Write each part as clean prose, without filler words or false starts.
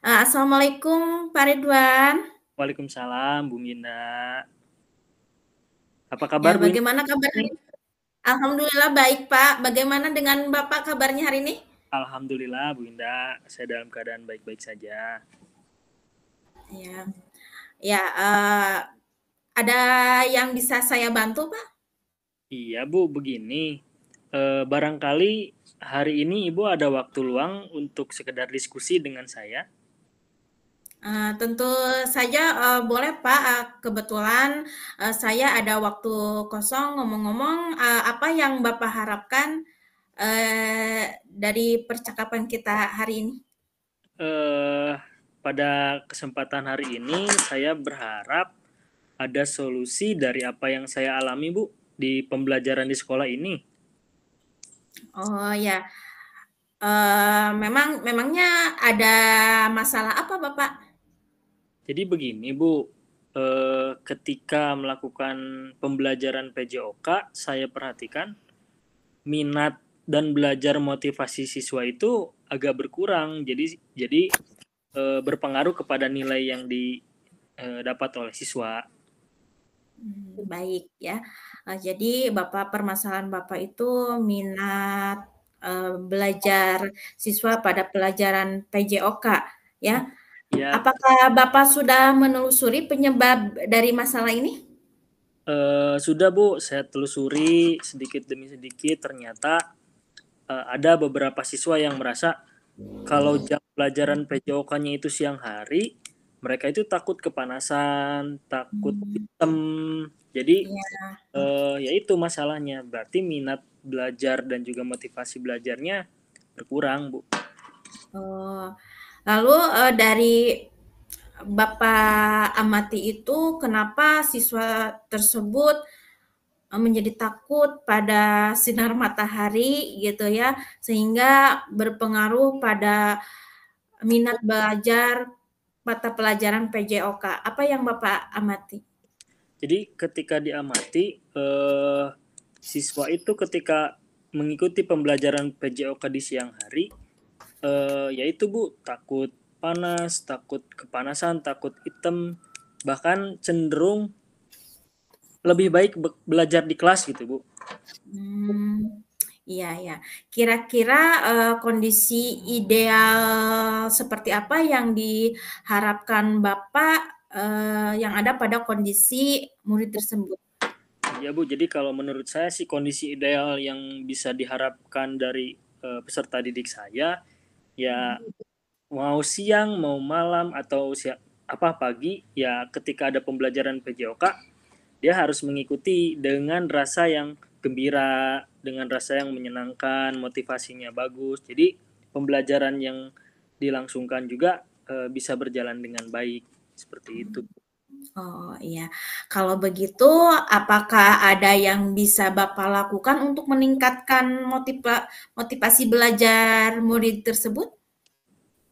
Assalamualaikum Pak Ridwan. Waalaikumsalam, Bu Minda. Apa Ya, kabar, Bu Indah? bagaimana kabar hari ini? Alhamdulillah baik, Pak. Bagaimana dengan Bapak kabarnya hari ini? Alhamdulillah, Bu Indah. Saya dalam keadaan baik-baik saja. Ya, ya, ada yang bisa saya bantu, Pak? Iya, Bu, begini. Barangkali hari ini Ibu ada waktu luang untuk sekedar diskusi dengan saya. Tentu saja boleh, Pak. Kebetulan saya ada waktu kosong. Ngomong-ngomong, apa yang Bapak harapkan dari percakapan kita hari ini? Eh, Pada kesempatan hari ini, saya berharap ada solusi dari apa yang saya alami, Bu, di pembelajaran di sekolah ini. Oh ya, memangnya ada masalah apa, Bapak? Jadi begini, Bu, ketika melakukan pembelajaran PJOK, saya perhatikan minat dan belajar motivasi siswa itu agak berkurang. Jadi berpengaruh kepada nilai yang didapat oleh siswa. Baik ya. Jadi permasalahan Bapak itu minat, belajar siswa pada pelajaran PJOK ya. Ya, Apakah Bapak sudah menelusuri penyebab dari masalah ini? sudah Bu, saya telusuri sedikit demi sedikit. Ternyata ada beberapa siswa yang merasa kalau jam pelajaran PJOK-nya itu siang hari, mereka itu takut kepanasan, takut Mmm, hitam. Jadi iya. ya itu masalahnya. Berarti minat belajar dan juga motivasi belajarnya berkurang, Bu. Oh, lalu, dari Bapak amati itu kenapa siswa tersebut menjadi takut pada sinar matahari gitu ya, sehingga berpengaruh pada minat belajar mata pelajaran PJOK. Apa yang Bapak amati? Jadi ketika diamati siswa itu ketika mengikuti pembelajaran PJOK di siang hari, yaitu Bu takut panas, takut kepanasan, takut hitam, bahkan cenderung lebih baik belajar di kelas gitu Bu. Hmm, iya ya. Kira-kira kondisi ideal seperti apa yang diharapkan Bapak yang ada pada kondisi murid tersebut? Ya Bu, jadi kalau menurut saya sih kondisi ideal yang bisa diharapkan dari peserta didik saya ya mau siang, mau malam atau apa pagi ya ketika ada pembelajaran PJOK dia harus mengikuti dengan rasa yang gembira, dengan rasa yang menyenangkan, motivasinya bagus. Jadi pembelajaran yang dilangsungkan juga bisa berjalan dengan baik seperti itu. Oh iya, kalau begitu apakah ada yang bisa Bapak lakukan untuk meningkatkan motivasi belajar murid tersebut?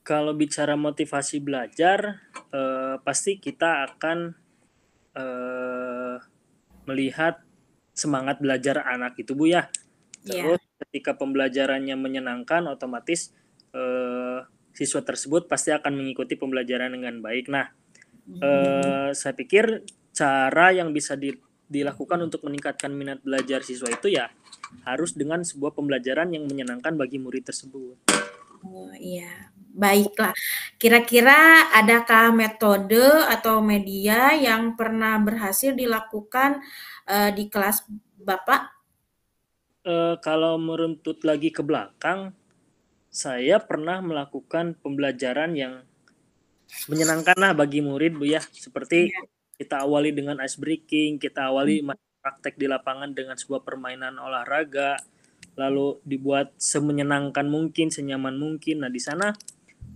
Kalau bicara motivasi belajar, pasti kita akan melihat semangat belajar anak itu Bu ya. Iya. Terus ketika pembelajarannya menyenangkan, otomatis siswa tersebut pasti akan mengikuti pembelajaran dengan baik. Nah, saya pikir cara yang bisa dilakukan untuk meningkatkan minat belajar siswa itu ya harus dengan sebuah pembelajaran yang menyenangkan bagi murid tersebut. Oh iya, baiklah. Kira-kira adakah metode atau media yang pernah berhasil dilakukan di kelas Bapak? Kalau meruntut lagi ke belakang, saya pernah melakukan pembelajaran yang menyenangkan lah bagi murid Bu ya. Seperti Iya. kita awali dengan ice breaking, kita awali praktek di lapangan dengan sebuah permainan olahraga, lalu dibuat semenyenangkan mungkin, senyaman mungkin. Nah, di sana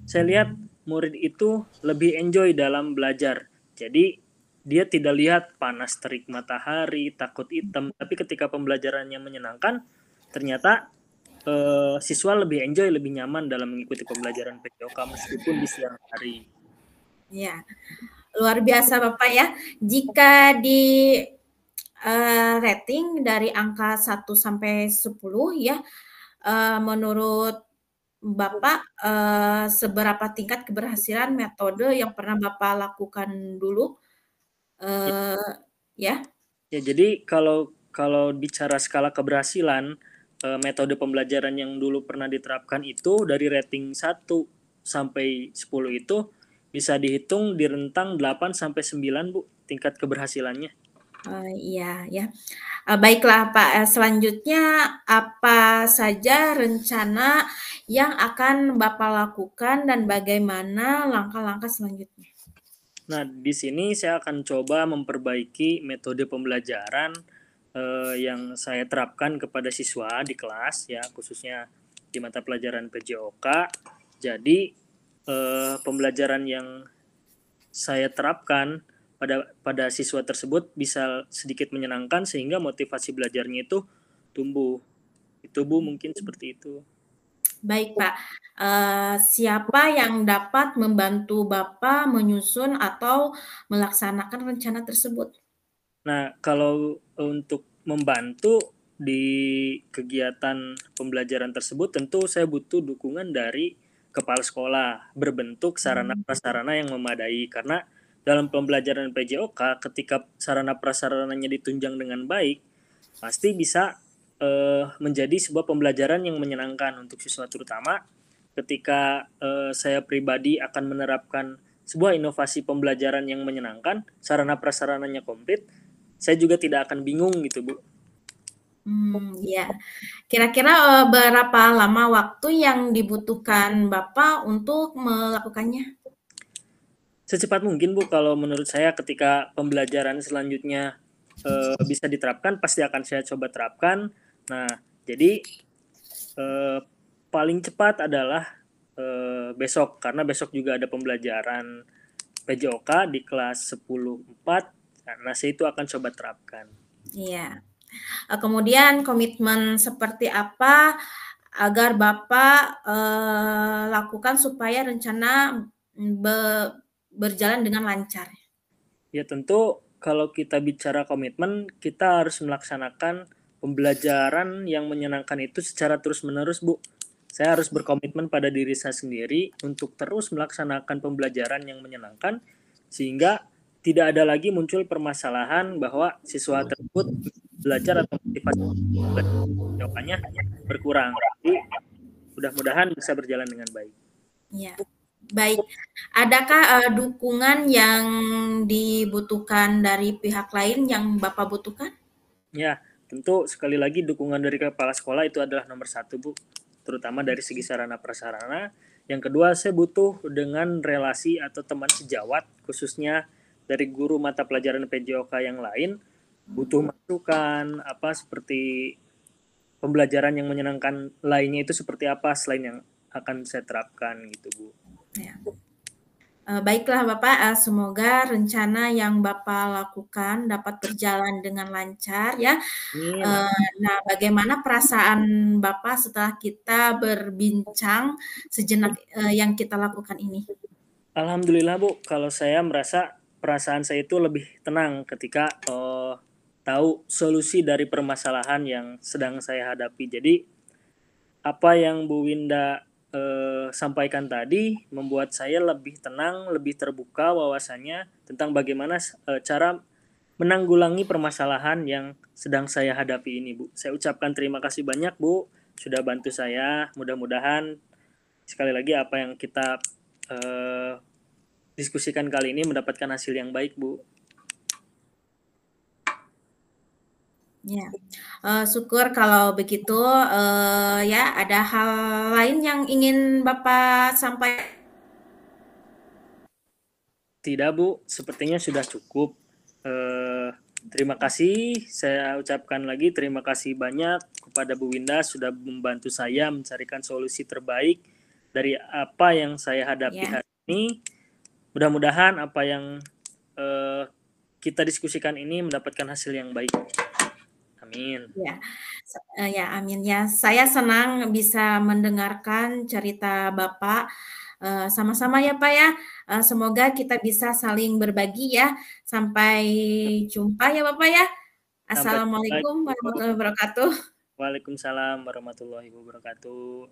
saya lihat murid itu lebih enjoy dalam belajar. Jadi dia tidak lihat panas terik matahari, takut hitam, tapi ketika pembelajarannya menyenangkan, ternyata siswa lebih enjoy, lebih nyaman dalam mengikuti pembelajaran PJOK meskipun di siang hari. Ya, luar biasa Bapak ya. Jika di rating dari angka 1 sampai 10 ya, menurut Bapak, seberapa tingkat keberhasilan metode yang pernah Bapak lakukan dulu, Ya, ya? ya, jadi kalau kalau bicara skala keberhasilan, metode pembelajaran yang dulu pernah diterapkan itu dari rating 1 sampai 10 itu bisa dihitung di rentang 8 sampai 9, Bu, tingkat keberhasilannya. Iya ya. Baiklah Pak, selanjutnya apa saja rencana yang akan Bapak lakukan dan bagaimana langkah-langkah selanjutnya? Nah, di sini saya akan coba memperbaiki metode pembelajaran yang saya terapkan kepada siswa di kelas, ya, khususnya di mata pelajaran PJOK. Jadi, pembelajaran yang saya terapkan pada pada siswa tersebut bisa sedikit menyenangkan sehingga motivasi belajarnya itu tumbuh. Itu Bu, mungkin seperti itu. Baik Pak, siapa yang dapat membantu Bapak menyusun atau melaksanakan rencana tersebut? Nah, kalau untuk membantu di kegiatan pembelajaran tersebut tentu saya butuh dukungan dari kepala sekolah berbentuk sarana prasarana yang memadai, karena dalam pembelajaran PJOK ketika sarana prasarananya ditunjang dengan baik pasti bisa menjadi sebuah pembelajaran yang menyenangkan untuk siswa, terutama ketika saya pribadi akan menerapkan sebuah inovasi pembelajaran yang menyenangkan, sarana prasarananya komplit, saya juga tidak akan bingung gitu, Bu. Ya. Kira-kira, berapa lama waktu yang dibutuhkan Bapak untuk melakukannya? Secepat mungkin, Bu, kalau menurut saya ketika pembelajaran selanjutnya bisa diterapkan, pasti akan saya coba terapkan. Nah, jadi eh, paling cepat adalah besok, karena besok juga ada pembelajaran PJOK di kelas 10.4. Nah, saya itu akan coba terapkan. Iya. Kemudian komitmen seperti apa agar Bapak, lakukan supaya rencana be berjalan dengan lancar? Ya tentu kalau kita bicara komitmen, kita harus melaksanakan pembelajaran yang menyenangkan itu secara terus-menerus, Bu. Saya harus berkomitmen pada diri saya sendiri untuk terus melaksanakan pembelajaran yang menyenangkan, sehingga tidak ada lagi muncul permasalahan bahwa siswa tersebut belajar atau motivasi jawabannya berkurang. Jadi mudah-mudahan bisa berjalan dengan baik. Ya, baik. Adakah, dukungan yang dibutuhkan dari pihak lain yang Bapak butuhkan? Ya, tentu sekali lagi dukungan dari kepala sekolah itu adalah nomor satu, Bu. Terutama dari segi sarana prasarana. Yang kedua, saya butuh dengan relasi atau teman sejawat, khususnya dari guru mata pelajaran PJOK yang lain, butuh masukan apa seperti pembelajaran yang menyenangkan lainnya itu seperti apa selain yang akan saya terapkan gitu, Bu. Ya. Baiklah Bapak, semoga rencana yang Bapak lakukan dapat berjalan dengan lancar ya. Amin. Nah, bagaimana perasaan Bapak setelah kita berbincang sejenak, yang kita lakukan ini? Alhamdulillah, Bu, kalau saya merasa perasaan saya itu lebih tenang ketika tahu solusi dari permasalahan yang sedang saya hadapi. Jadi apa yang Bu Winda sampaikan tadi membuat saya lebih tenang, lebih terbuka wawasannya tentang bagaimana cara menanggulangi permasalahan yang sedang saya hadapi ini, Bu. Saya ucapkan terima kasih banyak, Bu, sudah bantu saya. Mudah-mudahan sekali lagi apa yang kita eh, diskusikan kali ini mendapatkan hasil yang baik, Bu. Ya, syukur kalau begitu, ya ada hal lain yang ingin Bapak sampaikan? Tidak, Bu, sepertinya sudah cukup. Eh, Terima kasih, saya ucapkan lagi terima kasih banyak kepada Bu Winda sudah membantu saya mencarikan solusi terbaik dari apa yang saya hadapi Ya. hari ini. Mudah-mudahan apa yang eh, kita diskusikan ini mendapatkan hasil yang baik. Amin. Ya, ya, amin ya. Saya senang bisa mendengarkan cerita Bapak, sama-sama ya Pak ya, semoga kita bisa saling berbagi ya. Sampai jumpa ya Bapak ya. Sampai jumpa lagi, Assalamualaikum Bu. warahmatullahi wabarakatuh. Waalaikumsalam warahmatullahi wabarakatuh.